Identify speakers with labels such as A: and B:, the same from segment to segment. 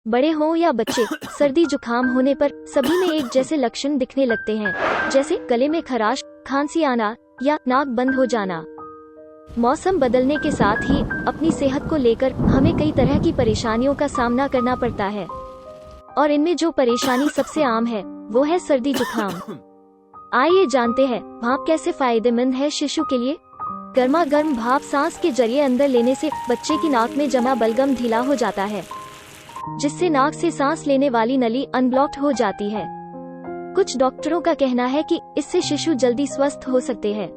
A: बड़े हों या बच्चे, सर्दी जुकाम होने पर सभी में एक जैसे लक्षण दिखने लगते हैं, जैसे गले में खराश, खांसी आना या नाक बंद हो जाना। मौसम बदलने के साथ ही अपनी सेहत को लेकर हमें कई तरह की परेशानियों का सामना करना पड़ता है, और इनमें जो परेशानी सबसे आम है वो है सर्दी जुकाम। आइए जानते हैं भाप कैसे फायदेमंद है शिशु के लिए। गर्मा गर्म भाप सांस के जरिए अंदर लेने से बच्चे की नाक में जमा बलगम ढीला हो जाता है, जिससे नाक से सांस लेने वाली नली अनब्लॉक्ड हो जाती है। कुछ डॉक्टरों का कहना है कि इससे शिशु जल्दी स्वस्थ हो सकते हैं।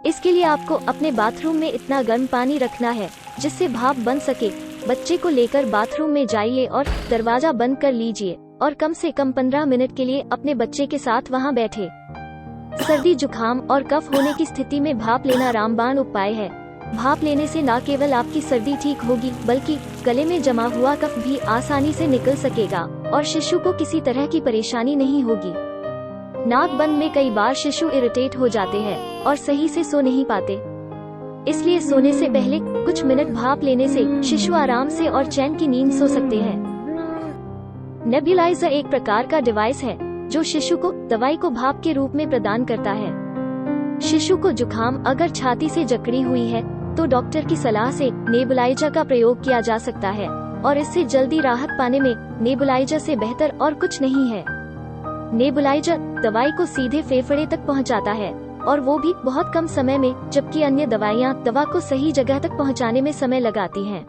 A: इसके लिए आपको अपने बाथरूम में इतना गर्म पानी रखना है जिससे भाप बन सके। बच्चे को लेकर बाथरूम में जाइए और दरवाजा बंद कर लीजिए और कम से कम 15 मिनट के लिए अपने बच्चे के साथ वहां बैठे। सर्दी जुकाम और कफ होने की स्थिति में भाप लेना रामबाण उपाय है। भाप लेने से न केवल आपकी सर्दी ठीक होगी बल्कि गले में जमा हुआ कफ भी आसानी से निकल सकेगा और शिशु को किसी तरह की परेशानी नहीं होगी। नाक बंद में कई बार शिशु इरिटेट हो जाते हैं और सही से सो नहीं पाते, इसलिए सोने से पहले कुछ मिनट भाप लेने से शिशु आराम से और चैन की नींद सो सकते हैं। नेबुलाइजर एक प्रकार का डिवाइस है जो शिशु को दवाई को भाप के रूप में प्रदान करता है। शिशु को जुकाम अगर छाती से जकड़ी हुई है तो डॉक्टर की सलाह से नेबुलाइजर का प्रयोग किया जा सकता है, और इससे जल्दी राहत पाने में नेबुलाइजर से बेहतर और कुछ नहीं है। नेबुलाइजर दवाई को सीधे फेफड़े तक पहुंचाता है, और वो भी बहुत कम समय में, जबकि अन्य दवाइयां दवा को सही जगह तक पहुंचाने में समय लगाती हैं।